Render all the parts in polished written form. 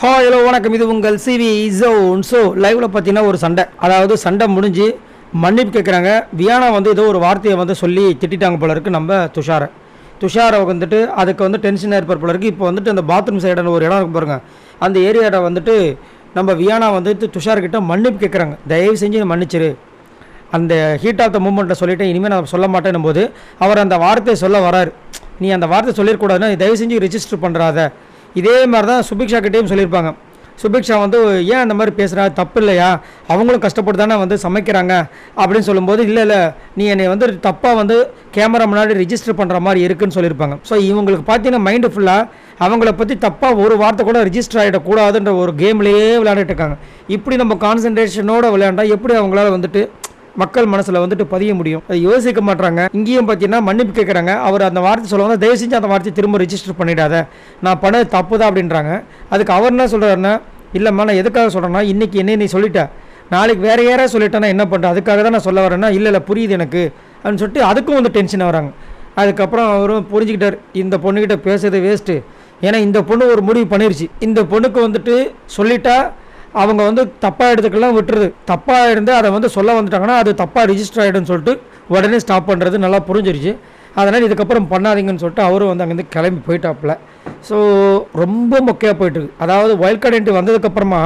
Hello வணக்கம், இது உங்கள் சிவி ஜோன். ஸோ லைவில் பார்த்தீங்கன்னா ஒரு சண்டை, அதாவது சண்டை முடிஞ்சு மன்னிப்பு கேட்குறாங்க. வியானா வந்து ஏதோ ஒரு வார்த்தையை வந்து சொல்லி திட்டாங்க போல இருக்குது நம்ம துஷாரை வந்துட்டு அதுக்கு வந்து டென்ஷனாக இருப்பார் போல இருக்குது. இப்போ வந்துட்டு அந்த பாத்ரூம் சைடான ஒரு இடம் இருக்கும் பாருங்க, அந்த ஏரியாவில் வந்துட்டு நம்ம வியானா வந்துட்டு துஷார்கிட்ட மன்னிப்பு கேட்குறாங்க. தயவு செஞ்சு மன்னிச்சிரு, அந்த ஹீட் ஆஃப் த மூமெண்ட்டை சொல்லிவிட்டு இனிமேல் நான் சொல்ல மாட்டேன்னும் போது அவர் அந்த வார்த்தையை சொல்ல வராரு. நீ அந்த வார்த்தை சொல்லிடக்கூடாதுன்னா தயவு செஞ்சு ரிஜிஸ்டர் பண்ணுறாத. இதே மாதிரி தான் சுபிக்ஷா கிட்டேயும் சொல்லியிருப்பாங்க. சுபிக்ஷா வந்து ஏன் அந்த மாதிரி பேசுகிறா, தப்பு இல்லையா, அவங்களும் கஷ்டப்பட்டு தானே வந்து சமைக்கிறாங்க அப்படின்னு சொல்லும்போது இல்லை நீ என்னை வந்து தப்பாக வந்து கேமரா முன்னாடி ரிஜிஸ்டர் பண்ணுற மாதிரி இருக்குன்னு சொல்லியிருப்பாங்க. ஸோ இவங்களுக்கு பார்த்தீங்கன்னா மைண்டு ஃபுல்லாக அவங்கள பற்றி தப்பாக ஒரு வார்த்தை கூட ரிஜிஸ்டர் ஆகிடக்கூடாதுன்ற ஒரு கேம்லேயே விளையாண்டுட்டு இருக்காங்க. இப்படி நம்ம கான்சன்ட்ரேஷனோடு விளையாண்டா எப்படி அவங்களால வந்துட்டு மக்கள் மனசில் வந்துட்டு பதிய முடியும்? அதை யோசிக்க மாட்டாங்க. இங்கேயும் பார்த்தீங்கன்னா மன்னிப்பு கேட்குறாங்க. அவர் அந்த வார்த்தை சொல்லுவாங்க, தயவு செஞ்சு அந்த வார்த்தையை திரும்ப ரிஜிஸ்டர் பண்ணிடாத, நான் பண்ணது தப்பு தான் அப்படின்றாங்க. அதுக்கு அவர் என்ன சொல்கிறாருன்னா, இல்லைம்மா நான் எதுக்காக சொல்கிறேன்னா, இன்றைக்கி என்ன நீ சொல்லிட்டேன், நாளைக்கு வேறு யாராவது சொல்லிட்டேன்னா என்ன பண்ணுறேன், அதுக்காக தான் நான் சொல்ல வரேன்னா, இல்லை புரியுது எனக்கு அப்படின்னு சொல்லிட்டு அதுக்கும் வந்து டென்ஷன் வராங்க. அதுக்கப்புறம் அவரும் புரிஞ்சுக்கிட்டார், இந்த பொண்ணுக்கிட்ட பேசுறது வேஸ்ட்டு. ஏன்னா இந்த பொண்ணு ஒரு முடிவு பண்ணிருச்சு, இந்த பொண்ணுக்கு வந்துட்டு சொல்லிட்டா அவங்க வந்து தப்பாக எடுத்துக்கலாம் விட்டுருது, தப்பாக இருந்து அதை வந்து சொல்ல வந்துட்டாங்கன்னா அது தப்பாக ரிஜிஸ்டர் ஆகிடும்னு சொல்லிட்டு உடனே ஸ்டாப் பண்ணுறது நல்லா புரிஞ்சிருச்சு. அதனால் இதுக்கப்புறம் பண்ணாதீங்கன்னு சொல்லிட்டு அவரும் வந்து அங்கேருந்து கிளம்பி போயிட்டாப்புல. ஸோ ரொம்ப மொக்கையாக போயிட்டுருக்கு. அதாவது வைல்ட் கார்டு என்ட்ரி வந்ததுக்கப்புறமா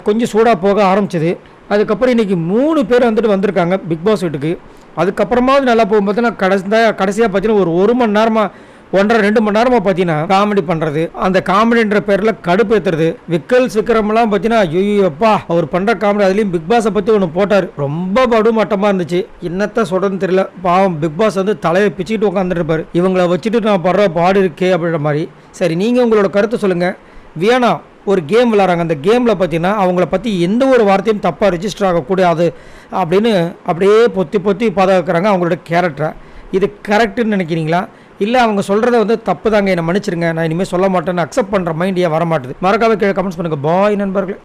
கொஞ்சம் சூடாக போக ஆரம்பிச்சிது. அதுக்கப்புறம் இன்றைக்கி 3 பேர் வந்துட்டு வந்திருக்காங்க பிக் பாஸ் வீட்டுக்கு. அதுக்கப்புறமாவது நல்லா போகும்போது நான் கடைசியாக பார்த்தீங்கன்னா ஒரு மணி நேரமாக 1.5-2 மணி நேரமாக பார்த்தீங்கன்னா காமெடி பண்ணுறது, அந்த காமெடின்ற பேரில் கடுப்பு ஏற்றுறது. விக்ரம்லாம் பார்த்தீங்கன்னா ஐயோப்பா அவர் பண்ணுற காமெடி. அதுலேயும் பிக் பாஸை பற்றி ஒன்று போட்டார், ரொம்ப படுமட்டமாக இருந்துச்சு. என்னத்த சொல்கிறதுன்னு தெரியல. பாவம் பிக் பாஸ் வந்து தலையை பிச்சுக்கிட்டு உட்காந்துருப்பார், இவங்களை வச்சுட்டு நான் படுற பாடு இருக்கே அப்படின்ற மாதிரி. சரி, நீங்கள் உங்களோட கருத்தை சொல்லுங்கள். வியானா ஒரு கேம் விளாட்றாங்க, அந்த கேமில் பார்த்தீங்கன்னா அவங்கள பற்றி எந்த ஒரு வார்த்தையும் தப்பாக ரிஜிஸ்டர் ஆகக்கூடாது அப்படின்னு அப்படியே பொத்தி பாதுகாக்கிறாங்க அவங்களோட கேரக்டரை. இது கரெக்டுன்னு நினைக்கிறீங்களா, இல்லை அவங்க சொல்கிறத வந்து தப்பு தாங்க, என்னை மன்னிச்சிருங்க, நான் இனிமேல் சொல்ல மாட்டேன்னு அக்செப்ட் பண்ணுற மைண்ட் ஏன் வரமாட்டுது? மறக்காம கீழே கமெண்ட்ஸ் பண்ணுங்கள். பாய் நண்பர்களே.